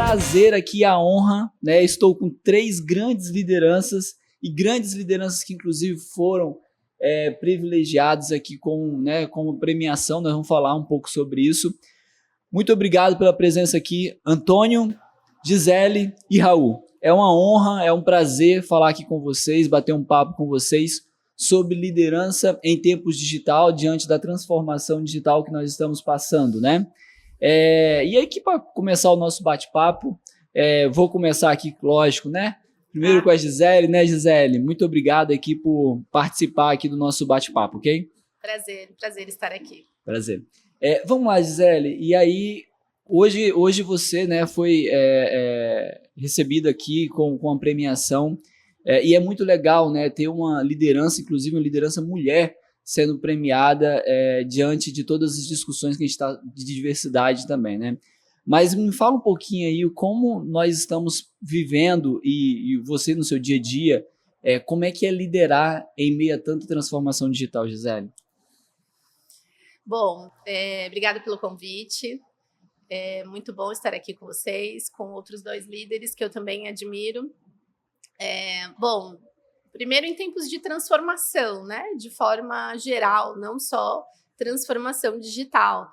prazer aqui, a honra, né? Estou com 3 grandes lideranças que inclusive foram privilegiados aqui com premiação. Nós vamos falar um pouco sobre isso. Muito obrigado pela presença aqui, Antônio, Gisele e Raul. É uma honra, é um prazer falar aqui com vocês, bater um papo com vocês sobre liderança em tempos digital, diante da transformação digital que nós estamos passando, né? E aqui, para começar o nosso bate-papo, vou começar aqui, lógico, né? Primeiro com a Gisele, né, Gisele? Muito obrigado aqui por participar aqui do nosso bate-papo, ok? Prazer estar aqui. Prazer. Vamos lá, Gisele. E aí, hoje você, né, foi recebida aqui com a premiação, e é muito legal, né, ter uma liderança, inclusive uma liderança mulher, sendo premiada diante de todas as discussões que a gente está de diversidade também, né? Mas me fala um pouquinho aí como nós estamos vivendo e você no seu dia a dia, como é que é liderar em meio a tanta transformação digital, Gisele? Bom, obrigada pelo convite. É muito bom estar aqui com vocês, com outros 2 líderes que eu também admiro. Bom, primeiro em tempos de transformação, né? De forma geral, não só transformação digital.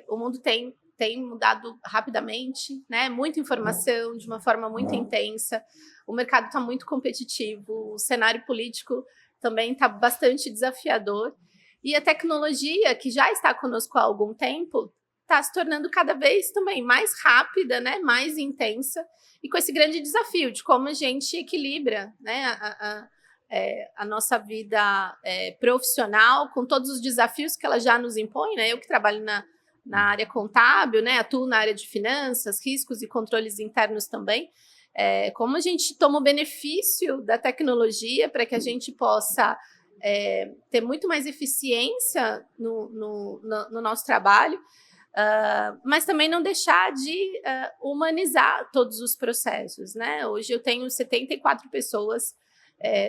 O mundo tem mudado rapidamente, né? Muita informação, de uma forma muito intensa. O mercado está muito competitivo, o cenário político também está bastante desafiador. E a tecnologia, que já está conosco há algum tempo, está se tornando cada vez também mais rápida, né? Mais intensa, e com esse grande desafio de como a gente equilibra, né, a nossa vida profissional com todos os desafios que ela já nos impõe, né? Eu que trabalho na área contábil, né? Atuo na área de finanças, riscos e controles internos também. Como a gente toma o benefício da tecnologia para que a gente possa ter muito mais eficiência no nosso trabalho, mas também não deixar de humanizar todos os processos, né? Hoje eu tenho 74 pessoas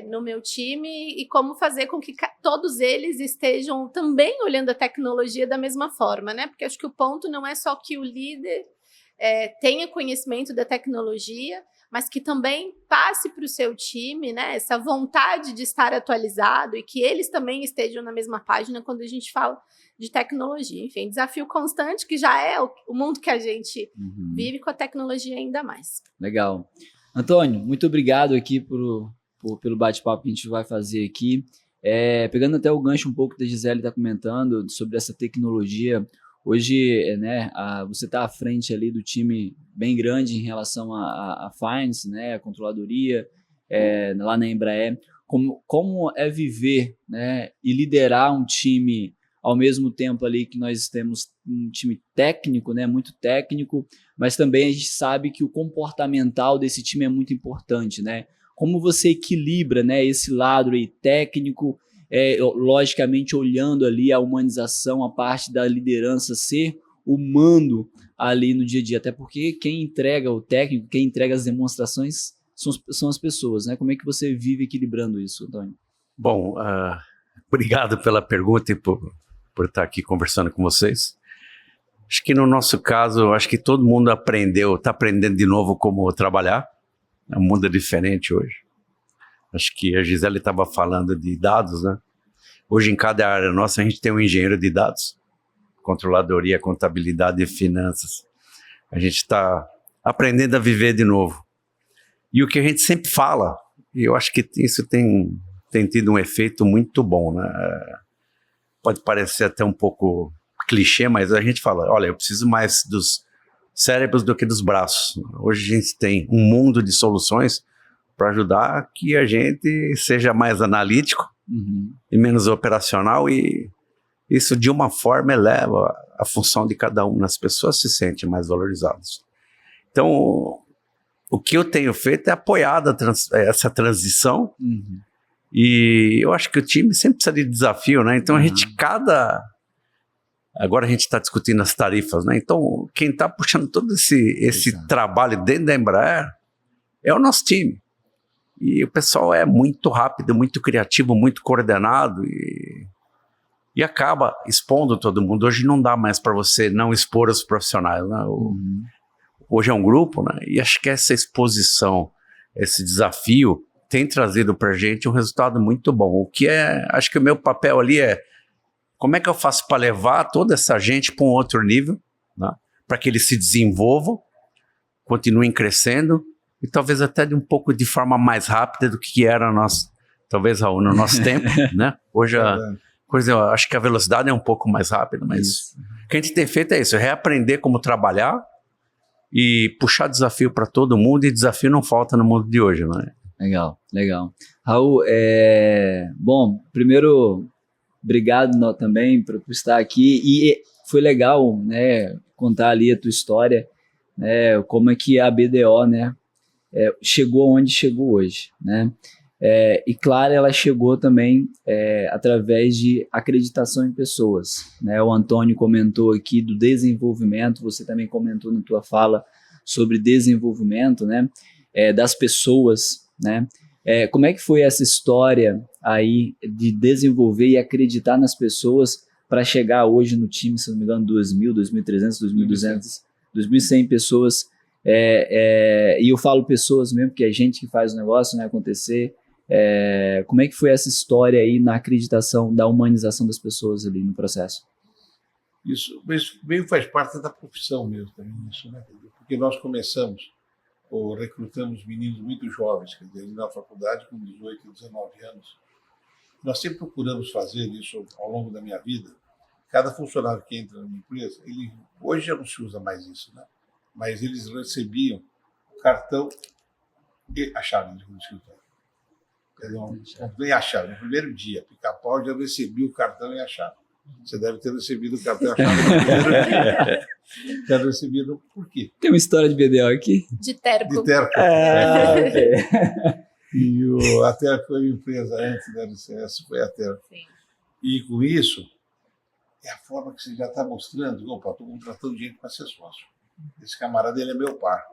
no meu time, e como fazer com que todos eles estejam também olhando a tecnologia da mesma forma, né? Porque acho que o ponto não é só que o líder tenha conhecimento da tecnologia, mas que também passe para o seu time, né, essa vontade de estar atualizado, e que eles também estejam na mesma página quando a gente fala de tecnologia. Enfim, desafio constante, que já é o mundo que a gente vive, com a tecnologia ainda mais. Legal. Antônio, muito obrigado aqui pelo bate-papo que a gente vai fazer aqui. Pegando até o gancho um pouco da Gisele está comentando sobre essa tecnologia. Hoje, né, você está à frente ali do time bem grande em relação à Finance, né, a controladoria, lá na Embraer. Como é viver, né, e liderar um time ao mesmo tempo ali que nós temos um time técnico, né, muito técnico, mas também a gente sabe que o comportamental desse time é muito importante, né? Como você equilibra, né, esse lado aí técnico, logicamente olhando ali a humanização, a parte da liderança ser humano ali no dia a dia, até porque quem entrega o técnico, quem entrega as demonstrações são as pessoas, né? Como é que você vive equilibrando isso, Antônio? Bom, obrigado pela pergunta e por estar aqui conversando com vocês. Acho que no nosso caso, acho que todo mundo está aprendendo de novo como trabalhar. O mundo é diferente hoje. Acho que a Gisele estava falando de dados, né? Hoje, em cada área nossa, a gente tem um engenheiro de dados, controladoria, contabilidade e finanças. A gente está aprendendo a viver de novo. E o que a gente sempre fala, e eu acho que isso tem tido um efeito muito bom, né? Pode parecer até um pouco clichê, mas a gente fala, olha, eu preciso mais dos cérebros do que dos braços. Hoje a gente tem um mundo de soluções para ajudar que a gente seja mais analítico e menos operacional, e isso de uma forma eleva a função de cada um, as pessoas se sentem mais valorizadas. Então, o que eu tenho feito é apoiar essa transição, e eu acho que o time sempre precisa de desafio, né? Então agora a gente está discutindo as tarifas, né? Então, quem está puxando todo esse trabalho dentro da Embraer é o nosso time. E o pessoal é muito rápido, muito criativo, muito coordenado. E e acaba expondo todo mundo. Hoje não dá mais para você não expor os profissionais, né? Hoje é um grupo, né? E acho que essa exposição, esse desafio tem trazido para a gente um resultado muito bom. O que acho que o meu papel ali é como é que eu faço para levar toda essa gente para um outro nível, né? Para que eles se desenvolvam, continuem crescendo e talvez até de um pouco de forma mais rápida do que era talvez Raul, no nosso tempo, né? Hoje eu acho que a velocidade é um pouco mais rápida, mas o que a gente tem feito é isso, reaprender como trabalhar e puxar desafio para todo mundo, e desafio não falta no mundo de hoje, né? Legal. Raul, bom, primeiro, obrigado também por estar aqui, e foi legal, né, contar ali a tua história, né, como é que a BDO, né, chegou onde chegou hoje, né? E claro, ela chegou também através de acreditação em pessoas, né? O Antônio comentou aqui do desenvolvimento, você também comentou na tua fala sobre desenvolvimento, né? Das pessoas, né? Como é que foi essa história aí de desenvolver e acreditar nas pessoas para chegar hoje no time, se não me engano, 2.000, 2.300, 2.200, 2.100 pessoas, e eu falo pessoas mesmo, porque é gente que faz o negócio, né, acontecer. Como é que foi essa história aí na acreditação da humanização das pessoas ali no processo? Isso meio faz parte da profissão mesmo também, isso, né? Porque nós começamos, ou recrutamos meninos muito jovens, quer dizer, na faculdade com 18, 19 anos. Nós sempre procuramos fazer isso ao longo da minha vida. Cada funcionário que entra na minha empresa, hoje já não se usa mais isso, né? Mas eles recebiam o cartão e a chave do escritório. Vem a chave, no primeiro dia, Pica-Pau já recebi o cartão e a chave. Você deve ter recebido o cartão e a chave no primeiro dia. Já recebido por quê? Tem uma história de BDO aqui? De Terco. De Terco. Okay. E a Terco foi uma empresa antes da LCS, foi a Terco. Sim. E com isso, é a forma que você já está mostrando, opa, estou contratando gente para ser sócio. Esse camarada, ele é meu par.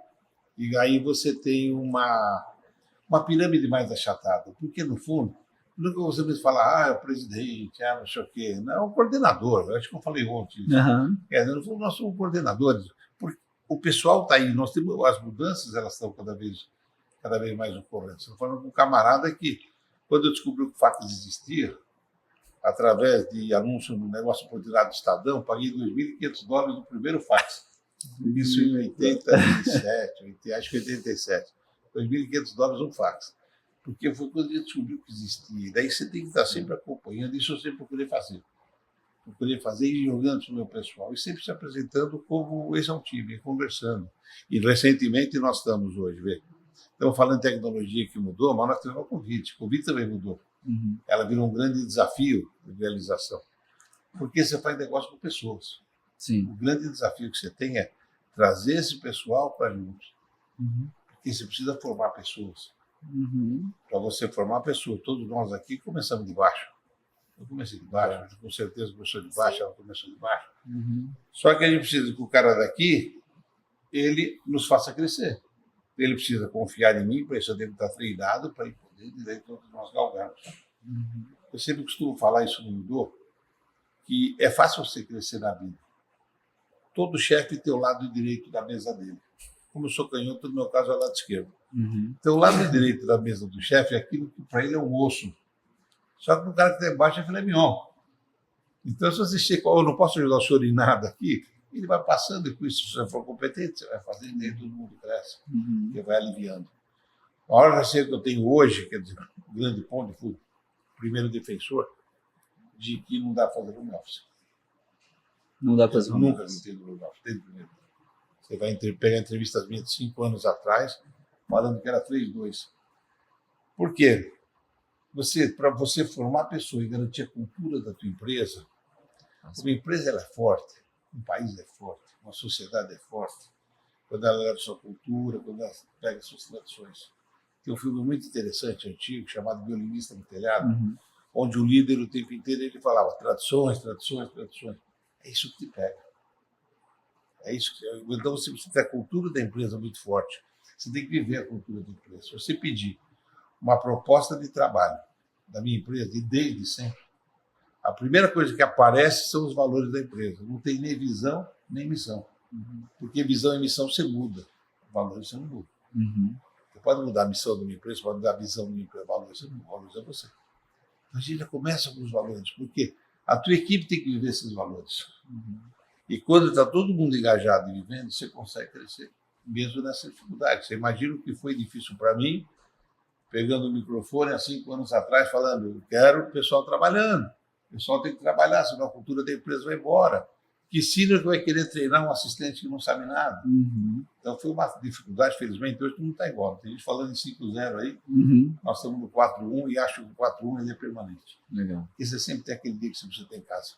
E aí você tem uma pirâmide mais achatada, porque no fundo, nunca você vai falar, é o presidente, não sei o quê, não, é o coordenador, acho que eu falei ontem. No fundo, nós somos coordenadores, porque o pessoal está aí, nós temos as mudanças, elas estão cada vez mais ocorrendo. Você está falando com um camarada que, quando eu descobri que o fax existia, através de anúncio no negócio coordenado do Estadão, paguei $2.500 no primeiro fax. Isso em 87, acho que 87. $2.500 um fax. Porque foi quando a gente descobriu que existia. E daí você tem que estar sempre acompanhando. Isso eu sempre procurei fazer. Procurei fazer e jogando para o meu pessoal. E sempre se apresentando como esse é um time, conversando. E recentemente nós estamos hoje, estamos falando de tecnologia que mudou, mas nós temos a Covid. A Covid também mudou. Ela virou um grande desafio de realização. Porque você faz negócio com pessoas. Sim. O grande desafio que você tem é trazer esse pessoal para junto. Porque você precisa formar pessoas. Para você formar pessoas, todos nós aqui começamos de baixo. Eu comecei de baixo, com certeza começou de baixo, ela começou de baixo. Só que a gente precisa que o cara daqui, ele nos faça crescer. Ele precisa confiar em mim, para isso eu devo estar treinado para ir poder dizer todos nós galgarmos. Eu sempre costumo falar isso no Mudou, que é fácil você crescer na vida. Todo chefe tem o lado direito da mesa dele. Como eu sou canhoto, no meu caso é o lado esquerdo. Então, o lado direito da mesa do chefe é aquilo que para ele é um osso. Só que o cara que está embaixo é filé mignon. Então, se você chega, eu não posso ajudar o senhor em nada aqui, ele vai passando e com isso, se você for competente, você vai fazendo e aí todo mundo cresce. E vai aliviando. A hora que eu tenho hoje, quer dizer, um grande ponto, fui o primeiro defensor de que não dá para fazer home office. Não dá para fazer home office. Nunca entendo home office, desde o primeiro. Você vai pegar entrevistas minhas de 5 anos atrás, falando que era 3-2. Por quê? Para você formar a pessoa e garantir a cultura da tua empresa, uma empresa ela é forte, um país é forte, uma sociedade é forte, quando ela leva sua cultura, quando ela pega suas tradições. Tem um filme muito interessante, antigo, chamado Violinista no Telhado, onde o líder o tempo inteiro ele falava tradições, tradições, tradições. É isso que te pega. É isso que, então você precisa ter a cultura da empresa muito forte. Você tem que viver a cultura da empresa. Se você pedir uma proposta de trabalho da minha empresa, e desde sempre, a primeira coisa que aparece são os valores da empresa. Não tem nem visão, nem missão. Porque visão e missão você muda. Valores você não muda. Você pode mudar a missão de uma empresa, você pode mudar a visão de uma empresa, valores você não muda. Valores é você. Então, a gente já começa com os valores. Porque a tua equipe tem que viver esses valores. E quando está todo mundo engajado e vivendo, você consegue crescer, mesmo nessa dificuldade. Você imagina o que foi difícil para mim, pegando o microfone há 5 anos atrás, falando, eu quero o pessoal trabalhando. O pessoal tem que trabalhar, senão a cultura da empresa vai embora. Que senior vai querer treinar um assistente que não sabe nada? Então foi uma dificuldade, felizmente, hoje não está igual. Tem gente falando em 5.0 aí, nós estamos no 4.1 e acho que o 4.1 ele é permanente. Legal. Porque você sempre tem aquele dia que você precisa ter em casa.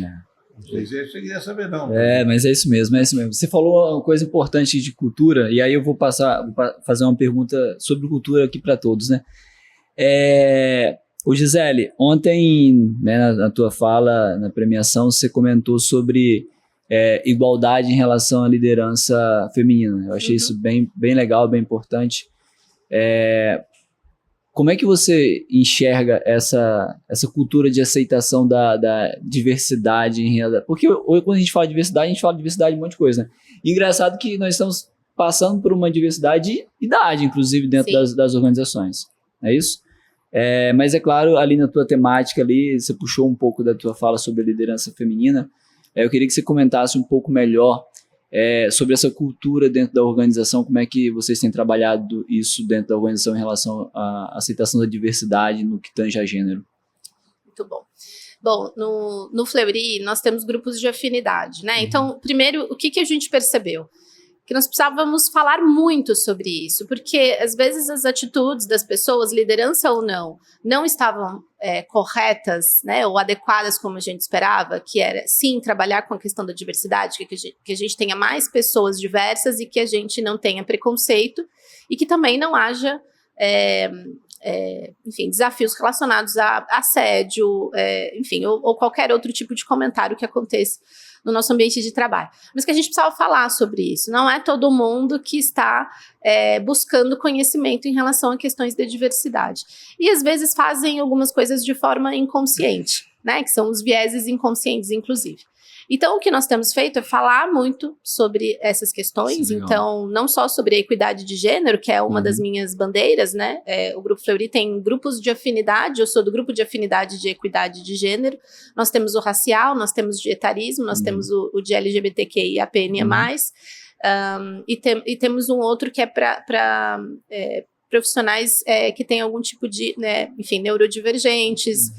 É. Não sei se você queria saber, não. Mas é isso mesmo, é isso mesmo. Você falou uma coisa importante de cultura, e aí eu vou fazer uma pergunta sobre cultura aqui para todos, né? Ô Gisele, ontem, né, na tua fala, na premiação, você comentou sobre igualdade em relação à liderança feminina. Eu achei isso bem, bem legal, bem importante. Como é que você enxerga essa cultura de aceitação da diversidade em realidade? Porque hoje, quando a gente fala de diversidade de um monte de coisa, né? E engraçado que nós estamos passando por uma diversidade de idade, inclusive, dentro das organizações. É isso? Mas é claro, ali na tua temática, ali, você puxou um pouco da tua fala sobre a liderança feminina. Eu queria que você comentasse um pouco melhor sobre essa cultura dentro da organização, como é que vocês têm trabalhado isso dentro da organização em relação à aceitação da diversidade no que tange a gênero. Muito bom. Bom, no Fleury nós temos grupos de afinidade, né? Então, primeiro, o que a gente percebeu? Que nós precisávamos falar muito sobre isso, porque às vezes as atitudes das pessoas, liderança ou não estavam corretas, né, ou adequadas como a gente esperava, que era, sim, trabalhar com a questão da diversidade, que a gente tenha mais pessoas diversas e que a gente não tenha preconceito e que também não haja, enfim, desafios relacionados a assédio, enfim, ou qualquer outro tipo de comentário que aconteça no nosso ambiente de trabalho. Mas que a gente precisava falar sobre isso. Não é todo mundo que está buscando conhecimento em relação a questões de diversidade. E às vezes fazem algumas coisas de forma inconsciente, né? Que são os vieses inconscientes, inclusive. Então, o que nós temos feito é falar muito sobre essas questões. Sim, então, não só sobre a equidade de gênero, que é uma das minhas bandeiras, né? O Grupo Fleury tem grupos de afinidade, eu sou do grupo de afinidade de equidade de gênero. Nós temos o racial, nós temos de etarismo, nós temos o de LGBTQIAPN+, e temos um outro que é para profissionais que têm algum tipo de, né, enfim, neurodivergentes,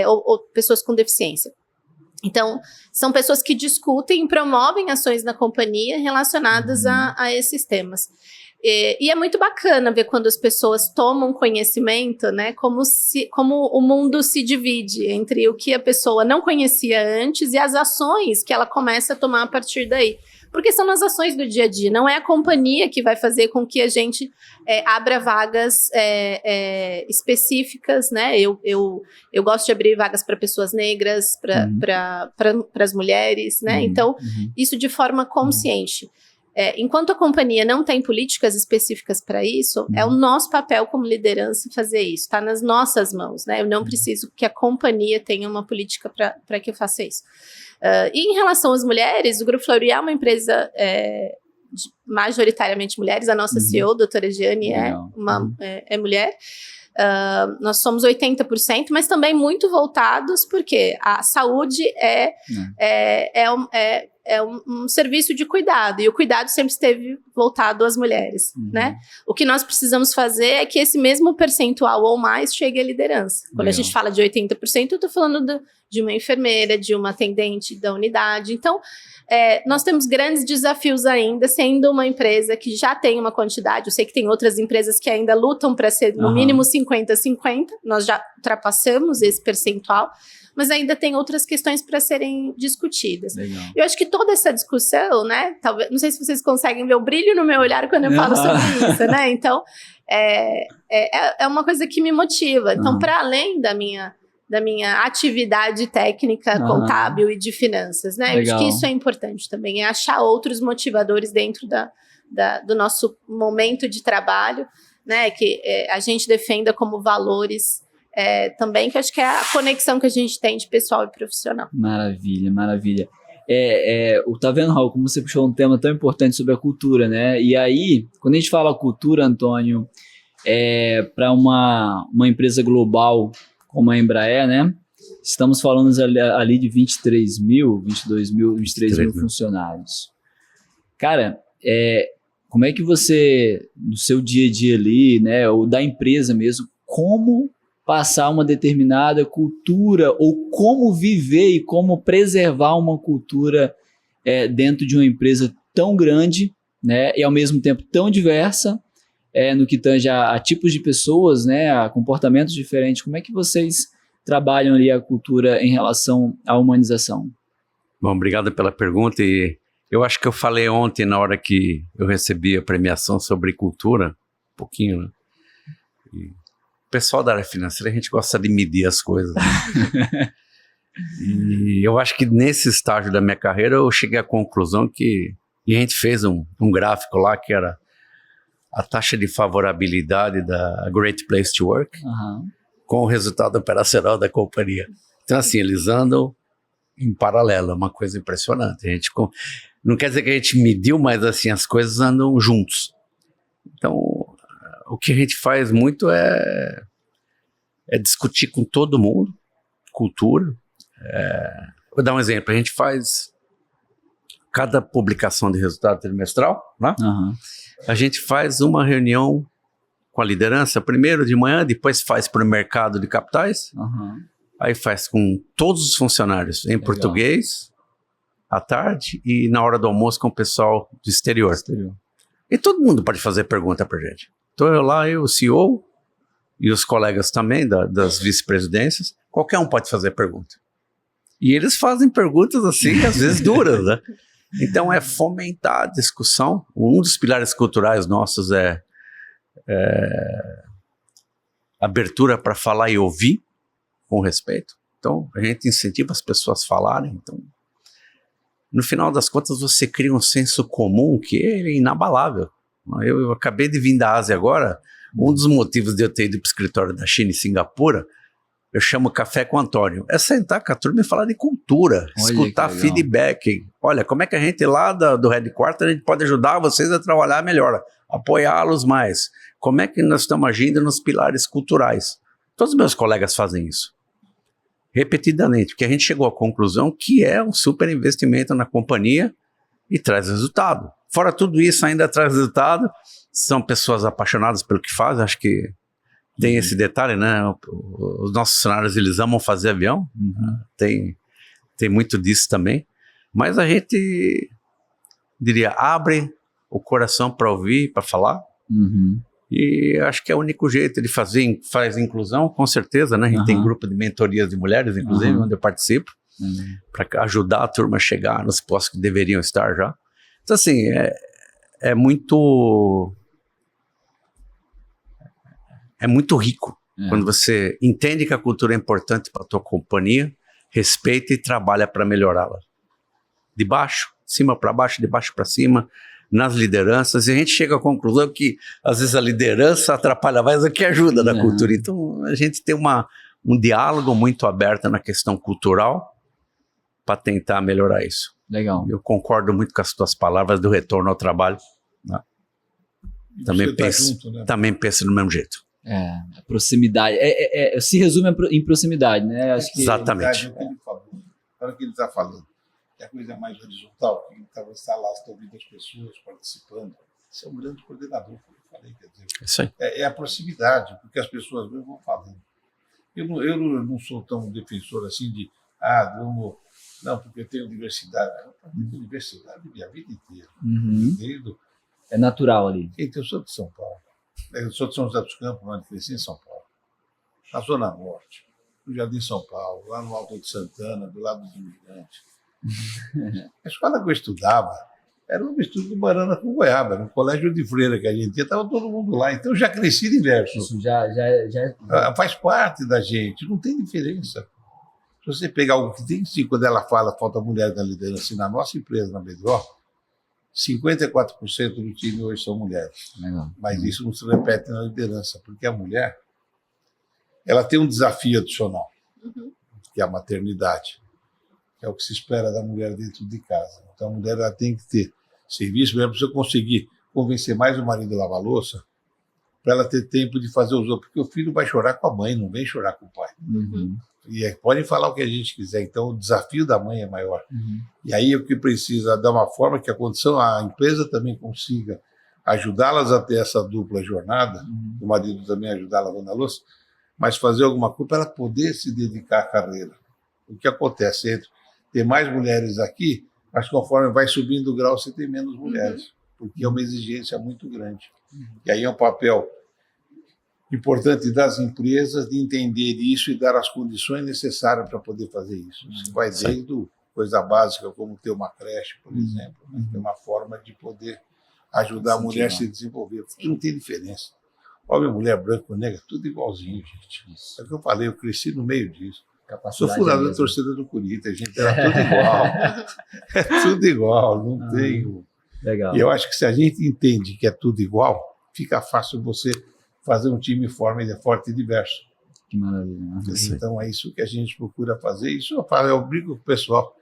ou pessoas com deficiência. Então, são pessoas que discutem e promovem ações na companhia relacionadas a esses temas. E é muito bacana ver quando as pessoas tomam conhecimento, né, como o mundo se divide entre o que a pessoa não conhecia antes e as ações que ela começa a tomar a partir daí. Porque são as ações do dia a dia, não é a companhia que vai fazer com que a gente abra vagas específicas, né? Eu gosto de abrir vagas para pessoas negras, para as mulheres, né? Então, isso de forma consciente. Enquanto a companhia não tem políticas específicas para isso, é o nosso papel como liderança fazer isso, está nas nossas mãos, né? Eu não preciso que a companhia tenha uma política para que eu faça isso. E em relação às mulheres, o Grupo Fleury é uma empresa majoritariamente mulheres, a nossa CEO, doutora Giane, é mulher. Nós somos 80%, mas também muito voltados, porque a saúde é um serviço de cuidado, e o cuidado sempre esteve voltado às mulheres, né? O que nós precisamos fazer é que esse mesmo percentual ou mais chegue à liderança. Quando a gente fala de 80%, eu estou falando de uma enfermeira, de uma atendente da unidade. Então, nós temos grandes desafios ainda, sendo uma empresa que já tem uma quantidade. Eu sei que tem outras empresas que ainda lutam para ser no mínimo 50-50, nós já ultrapassamos esse percentual, mas ainda tem outras questões para serem discutidas. Legal. Eu acho que toda essa discussão, né, talvez, não sei se vocês conseguem ver o brilho no meu olhar quando eu falo sobre isso, né, então é uma coisa que me motiva. Então, para além da minha atividade técnica, contábil e de finanças, né, eu acho que isso é importante também, é achar outros motivadores dentro do nosso momento de trabalho, né, que a gente defenda como valores também, que acho que é a conexão que a gente tem de pessoal e profissional. Maravilha, maravilha. Tá vendo, Raul, como você puxou um tema tão importante sobre a cultura, né? E aí, quando a gente fala cultura, Antônio, para uma empresa global como a Embraer, né? Estamos falando ali de 23 mil funcionários. Cara, como é que você, no seu dia a dia ali, né, ou da empresa mesmo, como passar uma determinada cultura ou como viver e como preservar uma cultura dentro de uma empresa tão grande, né, e ao mesmo tempo tão diversa, no que tange a tipos de pessoas, né, a comportamentos diferentes. Como é que vocês trabalham ali a cultura em relação à humanização? Bom, obrigado pela pergunta. E eu acho que eu falei ontem, na hora que eu recebi a premiação sobre cultura, um pouquinho, né? E o pessoal da área financeira, a gente gosta de medir as coisas. E eu acho que nesse estágio da minha carreira, eu cheguei à conclusão que... E a gente fez um gráfico lá que era a taxa de favorabilidade da Great Place to Work, com o resultado operacional da companhia. Então, assim, eles andam em paralelo, é uma coisa impressionante. Não quer dizer que a gente mediu, mas assim, as coisas andam juntos. Então, o que a gente faz muito é discutir com todo mundo, cultura. Vou dar um exemplo, a gente faz cada publicação de resultado trimestral, né? A gente faz uma reunião com a liderança, primeiro de manhã, depois faz para o mercado de capitais, aí faz com todos os funcionários em português, à tarde, e na hora do almoço com o pessoal do exterior. E todo mundo pode fazer pergunta para a gente. Então eu, o CEO, e os colegas também das vice-presidências, qualquer um pode fazer pergunta. E eles fazem perguntas assim, às vezes duras, né? Então é fomentar a discussão. Um dos pilares culturais nossos é abertura para falar e ouvir com respeito. Então, a gente incentiva as pessoas a falarem. Então, no final das contas, você cria um senso comum que é inabalável. Eu acabei de vir da Ásia agora. Um dos motivos de eu ter ido para o escritório da China e Singapura, eu chamo Café com o Antônio, é sentar com a turma e falar de cultura, escutar feedback. Olha, como é que a gente lá do headquarter, a gente pode ajudar vocês a trabalhar melhor, apoiá-los mais. Como é que nós estamos agindo nos pilares culturais? Todos os meus colegas fazem isso, repetidamente, porque a gente chegou à conclusão que é um super investimento na companhia e traz resultado. Fora tudo isso, ainda traz resultado, são pessoas apaixonadas pelo que fazem, acho que tem esse detalhe, né? Os nossos funcionários, eles amam fazer avião, tem muito disso também, mas a gente, diria, abre o coração para ouvir, para falar, e acho que é o único jeito de faz inclusão, com certeza, né? A gente tem grupo de mentorias de mulheres, inclusive, onde eu participo, para ajudar a turma a chegar nos postos que deveriam estar já. Então, assim, é muito rico quando você entende que a cultura é importante para a tua companhia, respeita e trabalha para melhorá-la. De cima para baixo, de baixo para cima, nas lideranças, e a gente chega à conclusão que às vezes a liderança atrapalha mais do que ajuda na cultura. Então a gente tem um diálogo muito aberto na questão cultural para tentar melhorar isso. Legal. Eu concordo muito com as tuas palavras do retorno ao trabalho, né? Também penso do mesmo jeito. A proximidade. Se resume em proximidade, né? Acho que exatamente. Para o que ele está falando, que a coisa é mais horizontal, que você está lá, está ouvindo as pessoas participando. Você é um grande coordenador, como eu falei, quer dizer. Isso aí. É a proximidade, porque as pessoas vão falando. Eu não sou tão defensor assim de, não, porque eu tenho diversidade. Eu tenho diversidade minha vida inteira. É natural ali. Eu sou de São Paulo. Eu sou de São José dos Campos, mas cresci em São Paulo. Na Zona Norte, no Jardim São Paulo, lá no Alto de Santana, do lado dos imigrantes. A escola que eu estudava era uma mistura de banana com goiaba, era um colégio de freira que a gente tinha, estava todo mundo lá. Então eu já cresci diverso. Isso já faz parte da gente, não tem diferença. Se você pegar algo que tem, sim, quando ela fala falta mulher na liderança, na nossa empresa, na BDO, 54% do time hoje são mulheres. Legal. Mas isso não se repete na liderança, porque a mulher ela tem um desafio adicional, que é a maternidade, que é o que se espera da mulher dentro de casa. Então, a mulher ela tem que ter serviço, para você conseguir convencer mais o marido a lavar a louça, para ela ter tempo de fazer os outros, porque o filho vai chorar com a mãe, não vem chorar com o pai. E podem falar o que a gente quiser, então o desafio da mãe é maior. E aí o que precisa dar uma forma que a empresa também consiga ajudá-las a ter essa dupla jornada, o marido também ajudar lavando a louça, mas fazer alguma coisa para ela poder se dedicar à carreira. O que acontece entre ter mais mulheres aqui, mas conforme vai subindo o grau, você tem menos mulheres, porque é uma exigência muito grande. E aí é um papel importante das empresas de entender isso e dar as condições necessárias para poder fazer isso. Você vai desde coisa básica, como ter uma creche, por exemplo, né? Ter uma forma de poder ajudar a mulher a se desenvolver, porque não tem diferença. Homem, mulher, branco, negra, tudo igualzinho, gente. É o que eu falei, eu cresci no meio disso. Sou fundador da torcida do Corinthians, gente, era tudo igual. É tudo igual, não tem... Legal. E eu acho que se a gente entende que é tudo igual, fica fácil você fazer um time forte e diverso. Que maravilha. Então é isso que a gente procura fazer. Isso eu brinco com o pessoal.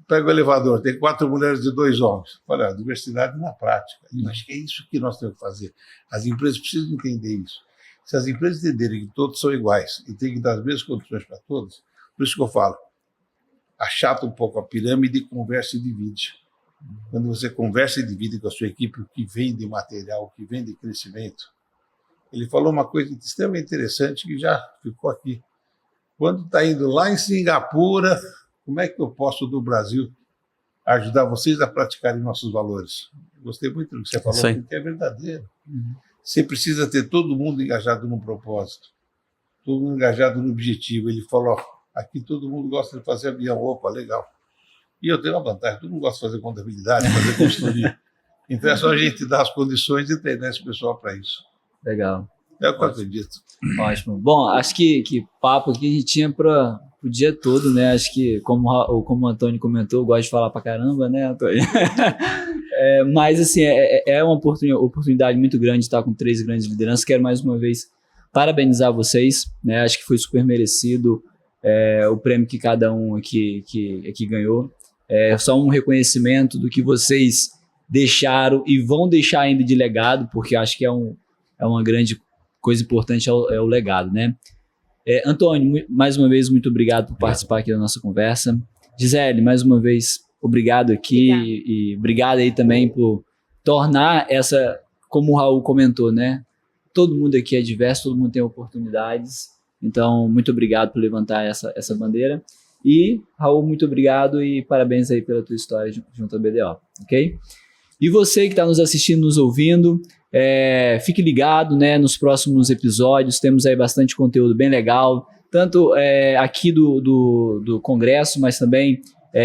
Pega o elevador, tem 4 mulheres e 2 homens. Olha, diversidade na prática. Eu acho que é isso que nós temos que fazer. As empresas precisam entender isso. Se as empresas entenderem que todos são iguais e tem que dar as mesmas condições para todos, por isso que eu falo, achata um pouco a pirâmide e conversa e divide. Quando você conversa e divide com a sua equipe o que vem de material, o que vem de crescimento. Ele falou uma coisa extremamente interessante que já ficou aqui. Quando está indo lá em Singapura, como é que eu posso, do Brasil, ajudar vocês a praticarem nossos valores? Gostei muito do que você falou, porque é verdadeiro. Você precisa ter todo mundo engajado num propósito, todo mundo engajado no objetivo. Ele falou, aqui todo mundo gosta de fazer avião. Opa, legal. E eu tenho uma vantagem, todo mundo gosta de fazer contabilidade, fazer consultoria. Então é só a gente dar as condições e treinar esse pessoal para isso. Legal. É o que eu acredito. Ótimo. Bom, acho que papo aqui a gente tinha para o dia todo, né? Acho que, como o Antônio comentou, eu gosto de falar pra caramba, né, Antônio? Mas, assim, é uma oportunidade muito grande de estar com 3 grandes lideranças. Quero, mais uma vez, parabenizar vocês, né? Acho que foi super merecido o prêmio que cada um aqui ganhou. É só um reconhecimento do que vocês deixaram e vão deixar ainda de legado, porque acho que é uma grande coisa importante, é o legado, né? Antônio, mais uma vez, muito obrigado por participar aqui da nossa conversa. Gisele, mais uma vez, obrigado aqui. E obrigado aí também por tornar essa, como o Raul comentou, né? Todo mundo aqui é diverso, todo mundo tem oportunidades. Então, muito obrigado por levantar essa bandeira. E, Raul, muito obrigado e parabéns aí pela tua história junto à BDO, ok? E você que está nos assistindo, nos ouvindo, fique ligado, né, nos próximos episódios. Temos aí bastante conteúdo bem legal, tanto aqui do Congresso, mas também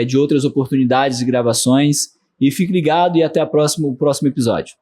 de outras oportunidades e gravações. E fique ligado e até o próximo episódio.